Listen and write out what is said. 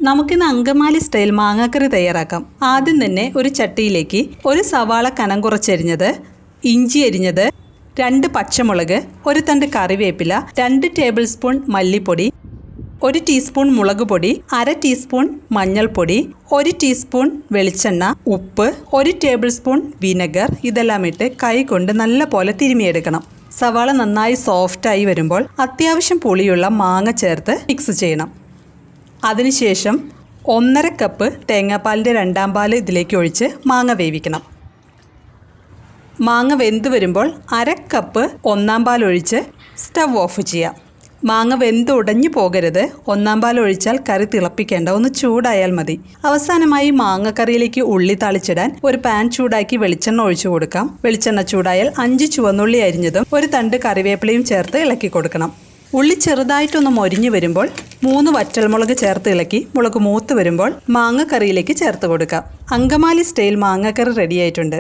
നമുക്കിന്ന് അങ്കമാലി സ്റ്റൈൽ മാങ്ങാക്കറി തയ്യാറാക്കാം. ആദ്യം തന്നെ ഒരു ചട്ടിയിലേക്ക് ഒരു സവാള കനം കുറച്ചരിഞ്ഞത്, ഇഞ്ചി അരിഞ്ഞത്, 2 പച്ചമുളക്, ഒരു തണ്ട് കറിവേപ്പില, 2 ടേബിൾ സ്പൂൺ മല്ലിപ്പൊടി, 1 ടീസ്പൂൺ മുളക് പൊടി, 1/2 ടീസ്പൂൺ മഞ്ഞൾപ്പൊടി, 1 ടീസ്പൂൺ വെളിച്ചെണ്ണ, ഉപ്പ്, 1 ടേബിൾ സ്പൂൺ വിനെഗർ ഇതെല്ലാം ഇട്ട് കൈ കൊണ്ട് നല്ല പോലെ തിരുമിയെടുക്കണം. സവാള നന്നായി സോഫ്റ്റായി വരുമ്പോൾ അത്യാവശ്യം പുളിയുള്ള മാങ്ങ ചേർത്ത് മിക്സ് ചെയ്യണം. അതിനുശേഷം 1.5 കപ്പ് തേങ്ങാപ്പാലിൻ്റെ 2ാം പാൽ ഇതിലേക്ക് ഒഴിച്ച് മാങ്ങ വേവിക്കണം. മാങ്ങ വെന്ത് വരുമ്പോൾ 1/2 കപ്പ് 1ാം പാൽ ഒഴിച്ച് സ്റ്റവ് ഓഫ് ചെയ്യാം. മാങ്ങ വെന്ത് ഉടഞ്ഞു പോകരുത്. 1ാം പാൽ ഒഴിച്ചാൽ കറി തിളപ്പിക്കേണ്ട, ഒന്ന് ചൂടായാൽ മതി. അവസാനമായി മാങ്ങക്കറിയിലേക്ക് ഉള്ളി താളിച്ചിടാൻ ഒരു പാൻ ചൂടാക്കി വെളിച്ചെണ്ണ ഒഴിച്ചു കൊടുക്കാം. വെളിച്ചെണ്ണ ചൂടായാൽ 5 ചുവന്നുള്ളി അരിഞ്ഞതും ഒരു തണ്ട് കറിവേപ്പിലയും ചേർത്ത് ഇളക്കി കൊടുക്കണം. ഉള്ളി ചെറുതായിട്ടൊന്ന് മൊരിഞ്ഞു വരുമ്പോൾ 3 വറ്റൽമുളക് ചേർത്ത് ഇളക്കി മുളക് മൂത്ത് വരുമ്പോൾ മാങ്ങക്കറിയിലേക്ക് ചേർത്ത് കൊടുക്കാം. അങ്കമാലി സ്റ്റൈൽ മാങ്ങക്കറി റെഡിയായിട്ടുണ്ട്.